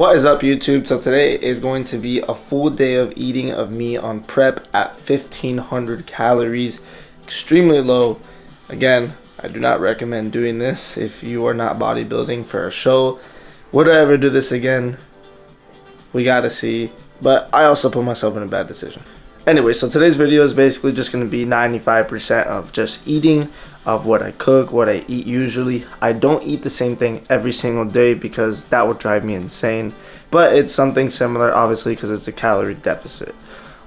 What is up, YouTube? So today is going to be a full day of eating of me on prep at 1500 calories, extremely low. Again, I do not recommend doing this if you are not bodybuilding for a show. Would I ever do this again? We gotta see. But I also put myself in a bad decision. Anyway, so today's video is basically just going to be 95% of just eating, of what I cook, what I eat usually. I don't eat the same thing every single day because that would drive me insane. But it's something similar, obviously, because it's a calorie deficit.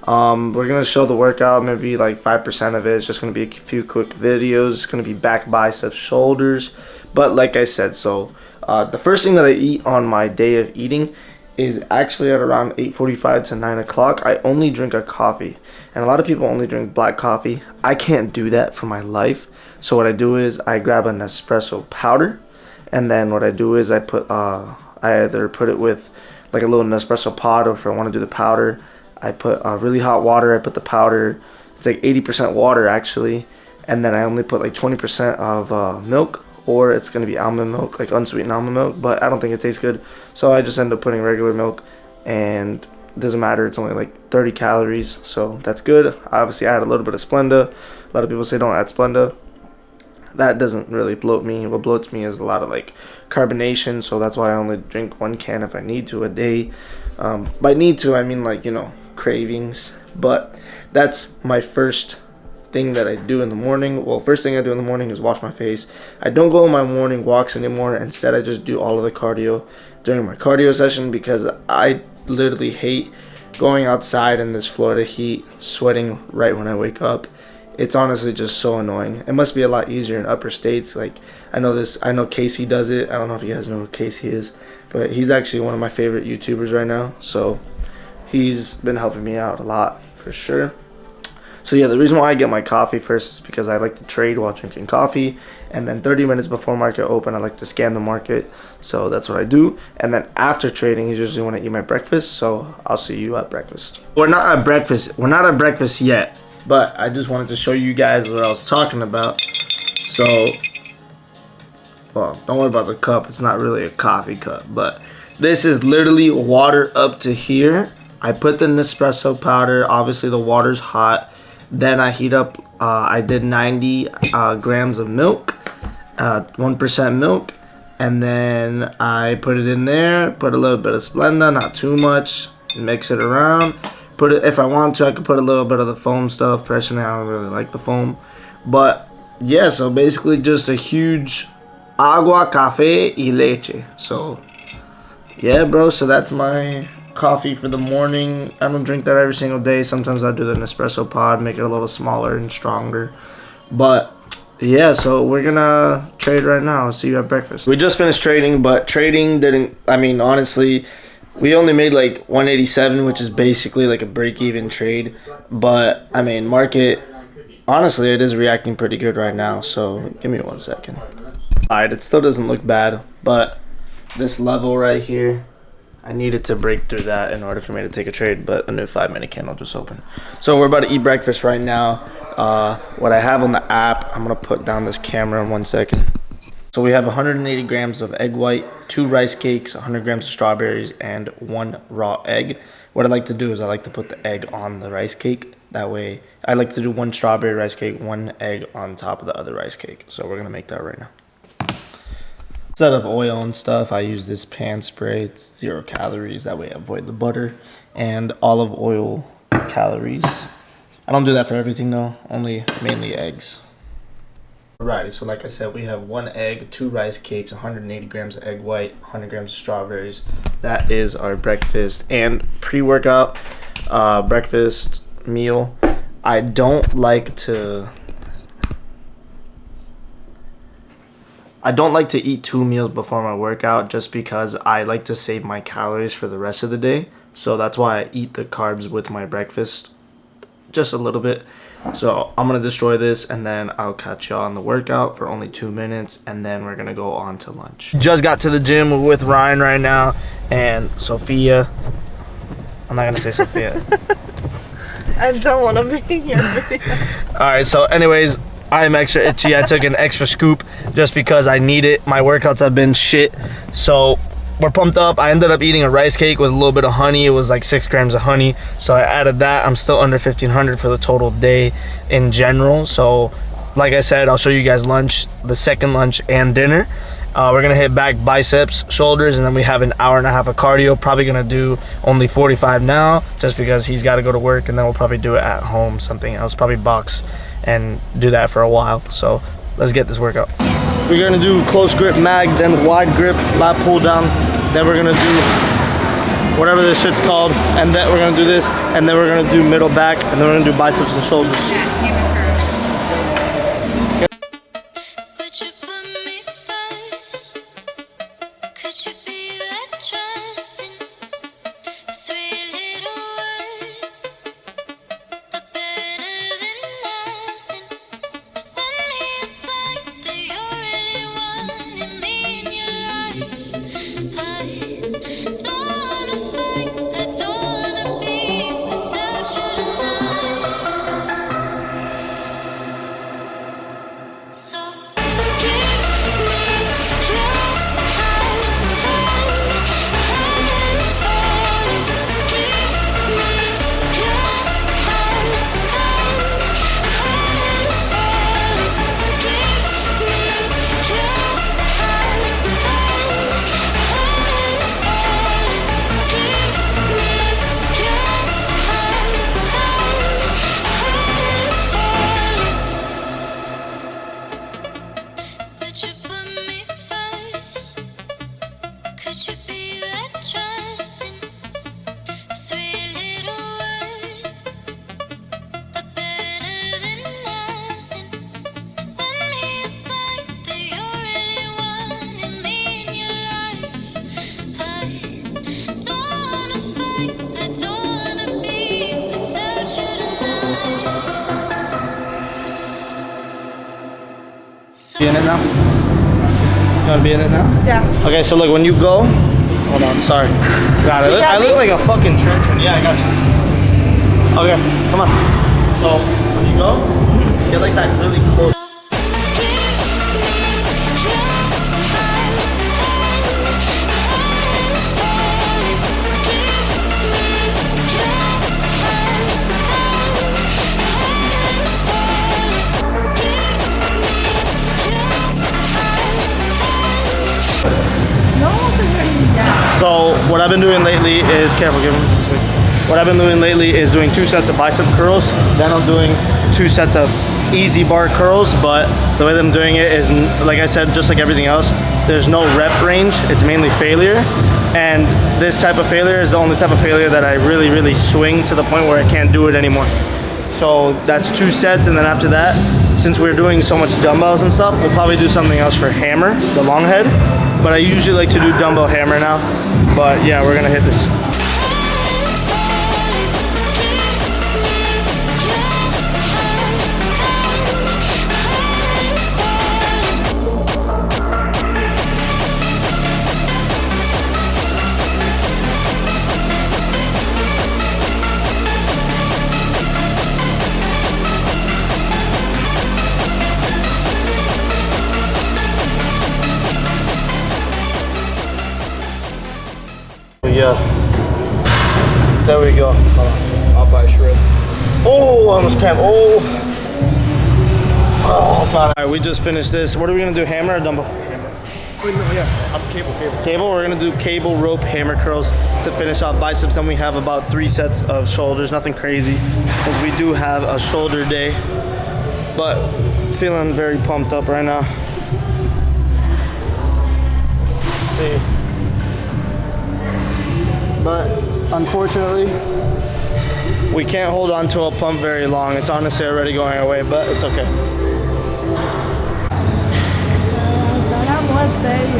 We're going to show the workout, maybe like 5% of it. It's just going to be a few quick videos. It's going to be back, biceps, shoulders. But like I said, so the first thing that I eat on my day of eating is actually at around 8:45 to 9 o'clock. I only drink a coffee, and a lot of people only drink black coffee. I can't do that for my life. So what I do is I grab an espresso powder, and then what I do is I either put it with like a little Nespresso pod, or if I want to do the powder, I put really hot water. I put the powder, it's like 80% water actually, and then I only put like 20% of milk, or it's going to be almond milk, like unsweetened almond milk, but I don't think it tastes good. So I just end up putting regular milk, and it doesn't matter. It's only like 30 calories, so that's good. I obviously add a little bit of Splenda. A lot of people say don't add Splenda. That doesn't really bloat me. What bloats me is a lot of like carbonation, so that's why I only drink one can if I need to a day. By need to, I mean like, you know, cravings. But that's my first thing that I do in the morning. Well, first thing I do in the morning is wash my face. I don't go on my morning walks anymore. Instead, I just do all of the cardio during my cardio session, because I literally hate going outside in this Florida heat, sweating right when I wake up. It's honestly just so annoying. It must be a lot easier in upper states. Like I know Casey does it. I don't know if you guys know who Casey is, but he's actually one of my favorite YouTubers right now. So he's been helping me out a lot for sure. So yeah, the reason why I get my coffee first is because I like to trade while drinking coffee, and then 30 minutes before market open, I like to scan the market. So that's what I do. And then after trading is usually when I eat my breakfast. So I'll see you at breakfast. We're not at breakfast yet, but I just wanted to show you guys what I was talking about. So, well, don't worry about the cup. It's not really a coffee cup, but this is literally water up to here. I put the Nespresso powder. Obviously the water's hot. Then I heat up, I did 90 grams of milk, 1% milk, and then I put it in there, put a little bit of Splenda, not too much, mix it around. Put it, if I want to, I could put a little bit of the foam stuff. Personally, I don't really like the foam. But yeah, so basically just a huge agua, café y leche. So yeah, bro, so that's my coffee for the morning. I don't drink that every single day. Sometimes I do the Nespresso pod, make it a little smaller and stronger. But yeah, so we're gonna trade right now. I'll see you at breakfast. We just finished trading, but trading didn't, I mean, honestly, we only made like 187, which is basically like a break-even trade. But I mean, market, honestly, it is reacting pretty good right now. So give me 1 second. Alright, it still doesn't look bad, but this level right here, I needed to break through that in order for me to take a trade, but a new 5-minute candle just opened. So we're about to eat breakfast right now. What I have on the app, I'm going to put down this camera in 1 second. So we have 180 grams of egg white, 2 rice cakes, 100 grams of strawberries, and 1 raw egg. What I like to do is I like to put the egg on the rice cake. That way, I like to do 1 strawberry rice cake, 1 egg on top of the other rice cake. So we're going to make that right now. Instead of oil and stuff, I use this pan spray. It's 0 calories. That way I avoid the butter and olive oil calories. I don't do that for everything though, only mainly eggs. Alrighty, so like I said, we have 1 egg, 2 rice cakes, 180 grams of egg white, 100 grams of strawberries. That is our breakfast and pre-workout breakfast meal. I don't like to eat 2 meals before my workout, just because I like to save my calories for the rest of the day. So that's why I eat the carbs with my breakfast, just a little bit. So I'm going to destroy this, and then I'll catch y'all on the workout for only 2 minutes, and then we're going to go on to lunch. Just got to the gym. We're with Ryan right now and Sophia. I'm not going to say Sophia. I don't want to be in your video. Alright, so anyways, I'm extra itchy. I took an extra scoop just because I need it. My workouts have been shit. So we're pumped up. I ended up eating a rice cake with a little bit of honey. It was like 6 grams of honey, so I added that. I'm still under 1500 for the total day in general. So like I said, I'll show you guys lunch, the second lunch and dinner. We're gonna hit back biceps, shoulders, and then we have an hour and a half of cardio. Probably gonna do only 45 now, just because he's got to go to work, and then we'll probably do it at home, something else, probably box and do that for a while. So let's get this workout. We're gonna do close grip mag, then wide grip lat pull down, then we're gonna do whatever this shit's called, and then we're gonna do this, and then we're gonna do middle back, and then we're gonna do biceps and shoulders. Be in it now? You wanna be in it now? Yeah. Okay, so look, when you go, hold on, sorry. God, I look like a fucking trenchman. Yeah, I got you. Okay, come on. So, when you go, get like that really close. So what I've been doing lately is, careful, give him space. What I've been doing lately is doing 2 sets of bicep curls. Then I'm doing 2 sets of easy bar curls, but the way that I'm doing it is, like I said, just like everything else, there's no rep range. It's mainly failure. And this type of failure is the only type of failure that I really swing to the point where I can't do it anymore. So that's 2 sets, and then after that, since we're doing so much dumbbells and stuff, we'll probably do something else for hammer, the long head. But I usually like to do dumbbell hammer now. But yeah, we're gonna hit this. Yeah. There we go. I'll buy shreds. Oh, I almost can't. Oh. Oh, God. All right, we just finished this. What are we going to do, hammer or dumbbell? Wait, no, yeah. Cable. Cable? We're going to do cable, rope, hammer curls to finish off biceps. Then we have about 3 sets of shoulders. Nothing crazy, because we do have a shoulder day. But feeling very pumped up right now. Let's see. But unfortunately, we can't hold on to a pump very long. It's honestly already going away, but it's okay.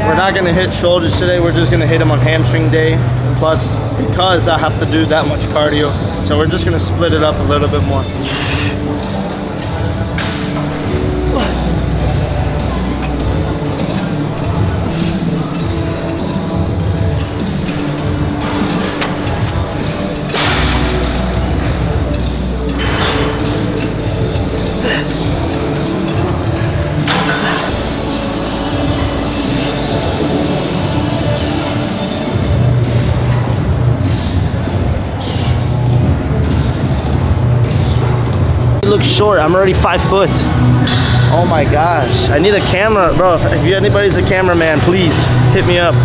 We're not gonna hit shoulders today. We're just gonna hit them on hamstring day. Plus, because I have to do that much cardio, so we're just gonna split it up a little bit more. look short. I'm already 5 foot. Oh my gosh. I need a camera, bro. If anybody's a cameraman, please hit me up.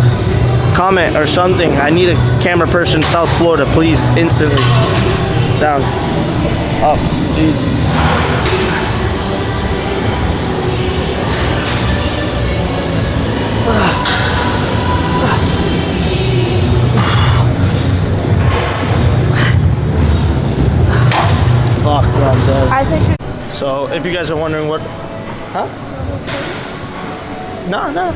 Comment or something. I need a camera person, South Florida, please, instantly. Down. Up. Jesus. Fuck, bro, I'm dead. I think you. So, if you guys are wondering what... Huh? No.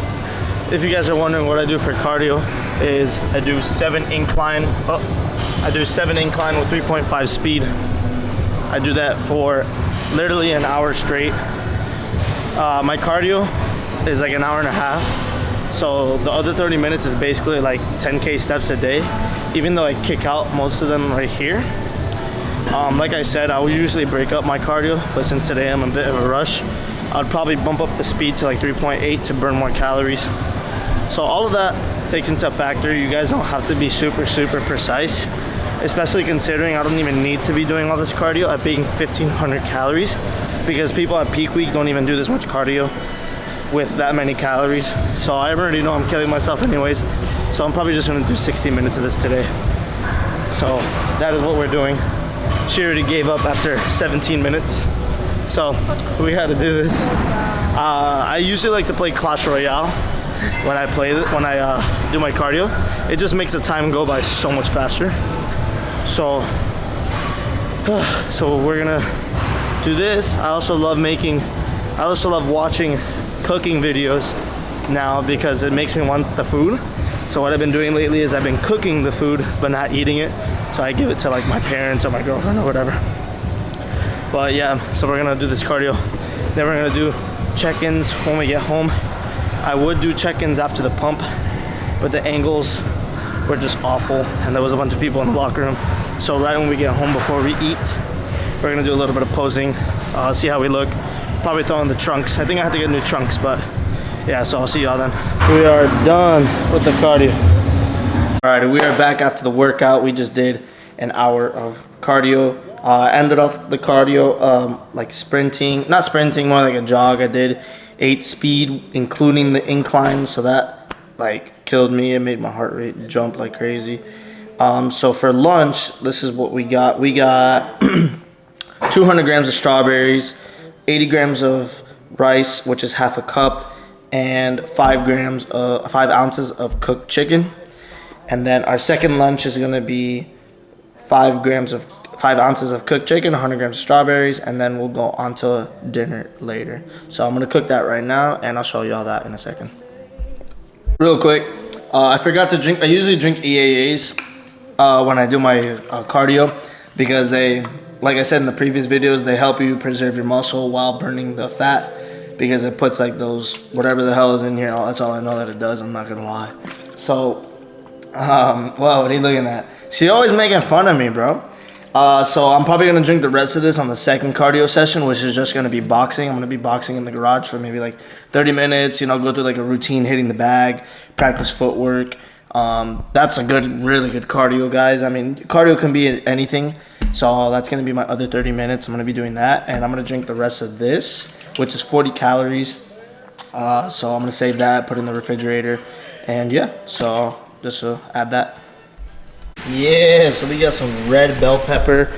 If you guys are wondering what I do for cardio, is I do 7 incline. I do 7 incline with 3.5 speed. I do that for literally an hour straight. My cardio is like an hour and a half. So the other 30 minutes is basically like 10K steps a day, even though I kick out most of them right here. Like I said, I will usually break up my cardio, but since today I'm a bit of a rush, I'd probably bump up the speed to like 3.8 to burn more calories. So all of that takes into factor. You guys don't have to be super precise, especially considering I don't even need to be doing all this cardio at being 1,500 calories, because people at peak week don't even do this much cardio with that many calories. So I already know I'm killing myself anyways. So I'm probably just gonna do 60 minutes of this today. So that is what we're doing. She already gave up after 17 minutes. So we had to do this. I usually like to play Clash Royale when I do my cardio. It just makes the time go by so much faster. So we're gonna do this. I also love watching cooking videos now because it makes me want the food. So what I've been doing lately is I've been cooking the food but not eating it. So I give it to like my parents or my girlfriend or whatever. But yeah, so we're gonna do this cardio. Then we're gonna do check-ins when we get home. I would do check-ins after the pump, but the angles were just awful and there was a bunch of people in the locker room. So right when we get home before we eat, we're gonna do a little bit of posing, see how we look. Probably throw in the trunks. I think I have to get new trunks, but yeah, so I'll see y'all then. We are done with the cardio. All right, we are back after the workout. We just did an hour of cardio. Ended off the cardio like sprinting, not sprinting, more like a jog. I did 8 speed, including the incline, so that like killed me. It made my heart rate jump like crazy. So for lunch, this is what we got. We got 200 grams of strawberries, 80 grams of rice, which is half a cup, and 5 ounces of cooked chicken. And then our second lunch is gonna be 5 ounces of cooked chicken, 100 grams of strawberries, and then we'll go on to dinner later. So I'm gonna cook that right now, and I'll show you all that in a second. Real quick, I forgot to drink. I usually drink EAAs when I do my cardio, because they, like I said in the previous videos, they help you preserve your muscle while burning the fat, because it puts like those, whatever the hell is in here. That's all I know that it does, I'm not gonna lie. So, wow, what are you looking at? She's always making fun of me, bro. So I'm probably gonna drink the rest of this on the second cardio session, which is just gonna be boxing. I'm gonna be boxing in the garage for maybe like 30 minutes, you know, go through like a routine, hitting the bag, practice footwork. That's a really good cardio, guys. I mean, cardio can be anything. So that's gonna be my other 30 minutes. I'm gonna be doing that, and I'm gonna drink the rest of this, which is 40 calories. So I'm gonna save that, put it in the refrigerator, and yeah, so just add that. Yeah, so we got some red bell pepper.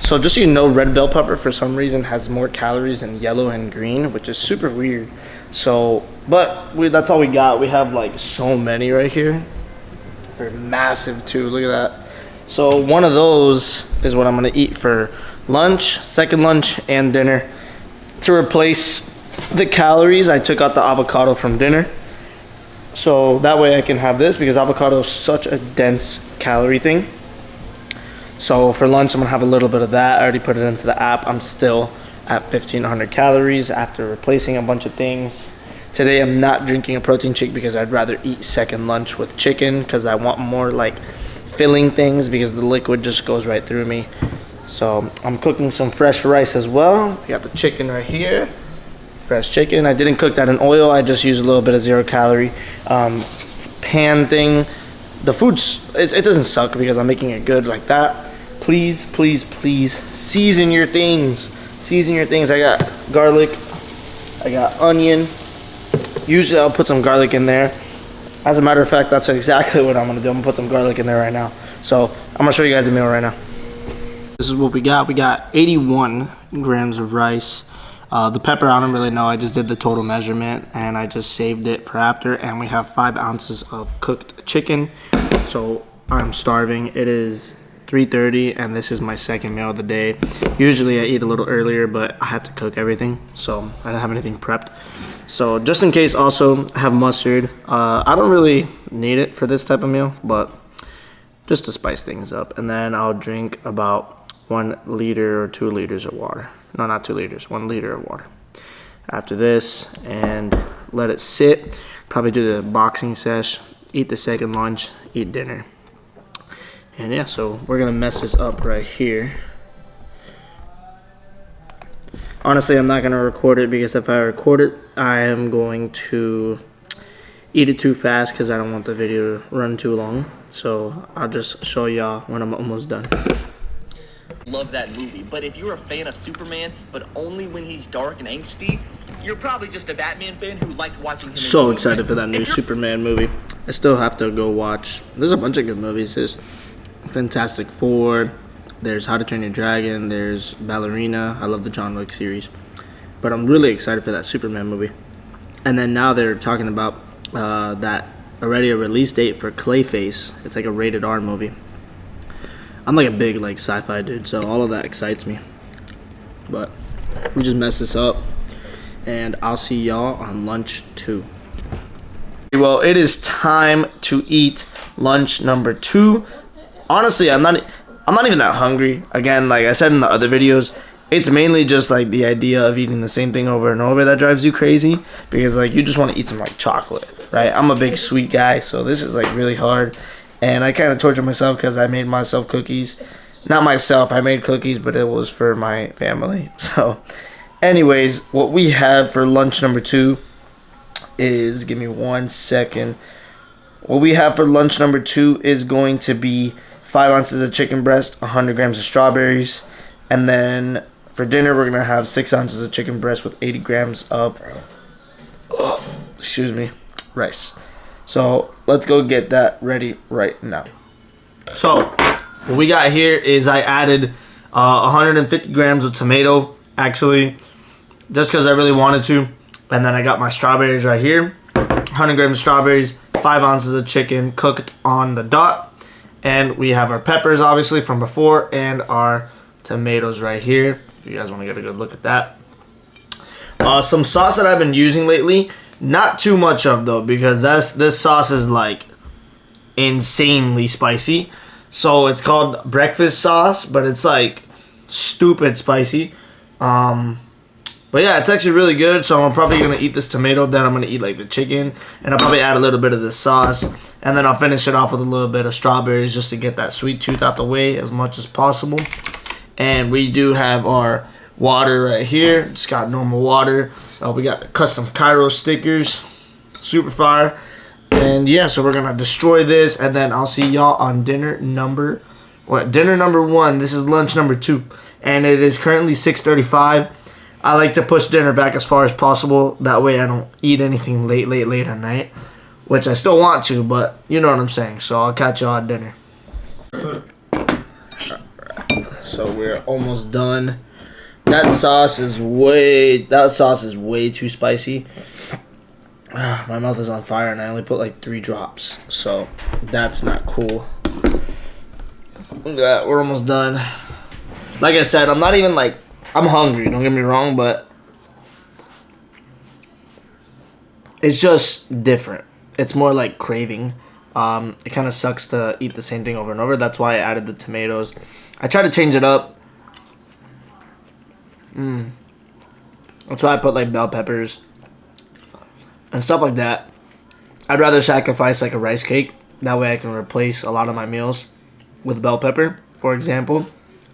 So just so you know, red bell pepper for some reason has more calories than yellow and green, which is super weird. So, but that's all we got. We have like so many right here. They're massive too, look at that. So one of those is what I'm gonna eat for lunch, second lunch, and dinner. To replace the calories, I took out the avocado from dinner. So that way I can have this, because avocado is such a dense calorie thing. So for lunch, I'm gonna have a little bit of that. I already put it into the app. I'm still at 1,500 calories after replacing a bunch of things. Today I'm not drinking a protein shake because I'd rather eat second lunch with chicken, because I want more like filling things, because the liquid just goes right through me. So I'm cooking some fresh rice as well. We got the chicken right here. Fresh chicken. I didn't cook that in oil. I just used a little bit of 0 calorie pan thing. The food, it doesn't suck because I'm making it good like that. please, please, please season your things. Season your things. I got garlic. I got onion. Usually I'll put some garlic in there. As a matter of fact, that's exactly what I'm gonna do. I'm gonna put some garlic in there right now. So I'm gonna show you guys the meal right now. This is what we got. We got 81 grams of rice. The pepper, I don't really know. I just did the total measurement and I just saved it for after. And we have 5 ounces of cooked chicken. So I'm starving. It is 3:30 and this is my second meal of the day. Usually I eat a little earlier, but I had to cook everything, so I didn't have anything prepped. So just in case, also I have mustard. I don't really need it for this type of meal, but just to spice things up. And then I'll drink about 1 liter or 2 liters of water. No, not 2 liters, 1 liter of water after this, and let it sit. Probably do the boxing sesh, eat the second lunch, eat dinner. And yeah, so we're gonna mess this up right here. Honestly, I'm not gonna record it because if I record it, I am going to eat it too fast because I don't want the video to run too long. So I'll just show y'all when I'm almost done. Love that movie, but if you're a fan of Superman, but only when he's dark and angsty, you're probably just a Batman fan who liked watching him. So excited for that new Superman movie. I still have to go watch. There's a bunch of good movies. There's Fantastic Four, there's How to Train Your Dragon, there's Ballerina. I love the John Wick series, but I'm really excited for that Superman movie. And then now they're talking about that already a release date for Clayface. It's like a rated R movie. I'm like a big like sci-fi dude, so all of that excites me. But we just messed this up, and I'll see y'all on lunch 2. Well, it is time to eat lunch number 2. Honestly, I'm not even that hungry. Again, like I said in the other videos, it's mainly just like the idea of eating the same thing over and over that drives you crazy, because like you just want to eat some like chocolate, right? I'm a big sweet guy, so this is like really hard, and I kind of torture myself because I made myself cookies. Not myself, I made cookies, but it was for my family. So anyways, what we have for lunch number 2 is, give me 1 second. What we have for lunch number 2 is going to be 5 ounces of chicken breast, 100 grams of strawberries, and then for dinner we're gonna have 6 ounces of chicken breast with 80 grams of rice. So let's go get that ready right now. So what we got here is I added 150 grams of tomato, actually, just because I really wanted to, and then I got my strawberries right here, 100 grams of strawberries, 5 ounces of chicken cooked on the dot. And we have our peppers, obviously, from before, and our tomatoes right here, if you guys want to get a good look at that. Some sauce that I've been using lately, not too much of, though, because this sauce is, like, insanely spicy. So it's called breakfast sauce, but it's, like, stupid spicy. But yeah, it's actually really good, so I'm probably going to eat this tomato, then I'm going to eat like the chicken, and I'll probably add a little bit of this sauce, and then I'll finish it off with a little bit of strawberries just to get that sweet tooth out the way as much as possible. And we do have our water right here, just got normal water. We got the custom Cairo stickers, super fire. And yeah, so we're going to destroy this, and then I'll see y'all on dinner number 1. This is lunch number 2, and it is currently 6:35. I like to push dinner back as far as possible. That way I don't eat anything late at night. Which I still want to, but you know what I'm saying. So I'll catch y'all at dinner. So we're almost done. That sauce is way too spicy. My mouth is on fire and I only put like 3 drops. So that's not cool. Look at that. We're almost done. Like I said, I'm not even like... I'm hungry, don't get me wrong, but it's just different. It's more like craving. It kind of sucks to eat the same thing over and over. That's why I added the tomatoes. I try to change it up. That's why I put like bell peppers and stuff like that. I'd rather sacrifice like a rice cake. That way I can replace a lot of my meals with bell pepper, for example.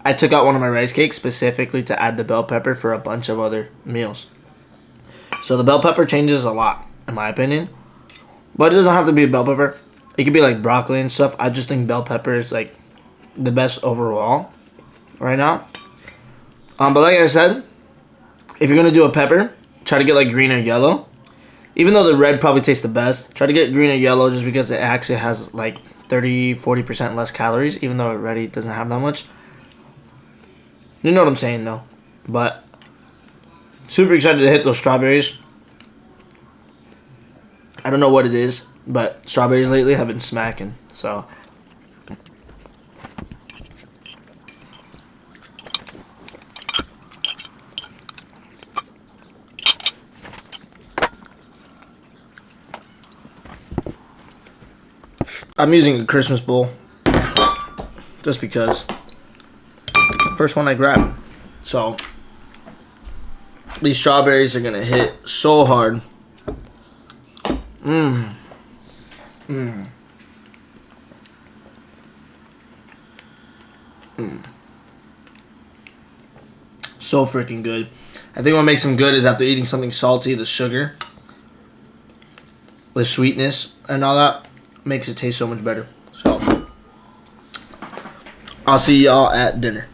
I took out one of my rice cakes specifically to add the bell pepper for a bunch of other meals. So the bell pepper changes a lot, in my opinion. But it doesn't have to be a bell pepper. It could be like broccoli and stuff. I just think bell pepper is like the best overall. right now. But like I said, if you're gonna do a pepper, try to get like green or yellow. Even though the red probably tastes the best, try to get green or yellow just because it actually has like 30-40% less calories, even though it already doesn't have that much. You know what I'm saying though. But super excited to hit those strawberries. I don't know what it is, but strawberries lately have been smacking. So I'm using a Christmas bowl just because first one I grabbed. So these strawberries are gonna hit so hard. So freaking good. I think what makes them good is after eating something salty, the sugar, the sweetness, and all that makes it taste so much better. So I'll see y'all at dinner.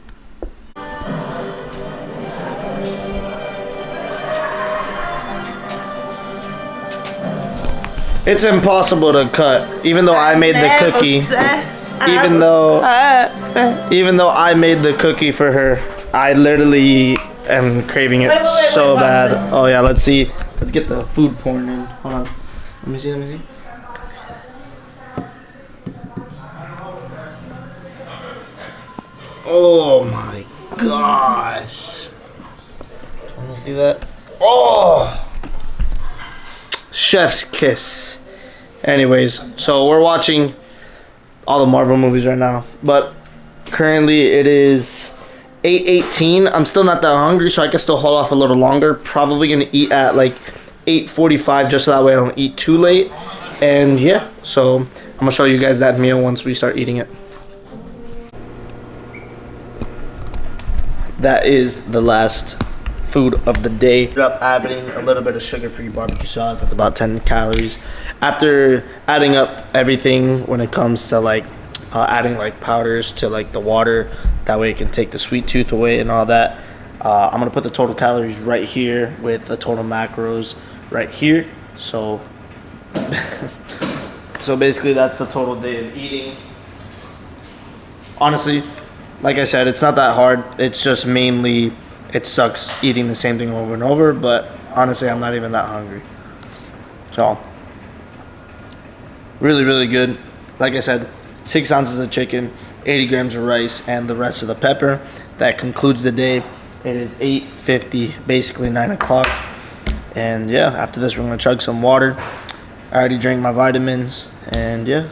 It's impossible to cut, even though I made the cookie. Even though I made the cookie for her, I literally am craving it so bad. Oh yeah, let's see. Let's get the food pouring in. Hold on. Let me see. Oh my gosh. Let me see that. Oh! Chef's kiss. Anyways, so we're watching all the Marvel movies right now, but currently it is 8:18. I'm still not that hungry, so I can still hold off a little longer. Probably gonna eat at like 8:45, just so that way I don't eat too late. And yeah, so I'm gonna show you guys that meal once we start eating it. That is the last food of the day. Up adding a little bit of sugar-free barbecue sauce. That's about 10 calories. After adding up everything when it comes to like adding like powders to like the water, that way it can take the sweet tooth away and all that. I'm gonna put the total calories right here with the total macros right here. So so basically that's the total day of eating. Honestly, like I said, it's not that hard. It's just mainly it sucks eating the same thing over and over, but honestly, I'm not even that hungry. So, really, really good. Like I said, 6 ounces of chicken, 80 grams of rice, and the rest of the pepper. That concludes the day. It is 8:50, basically 9 o'clock. And yeah, after this, we're gonna chug some water. I already drank my vitamins, and yeah.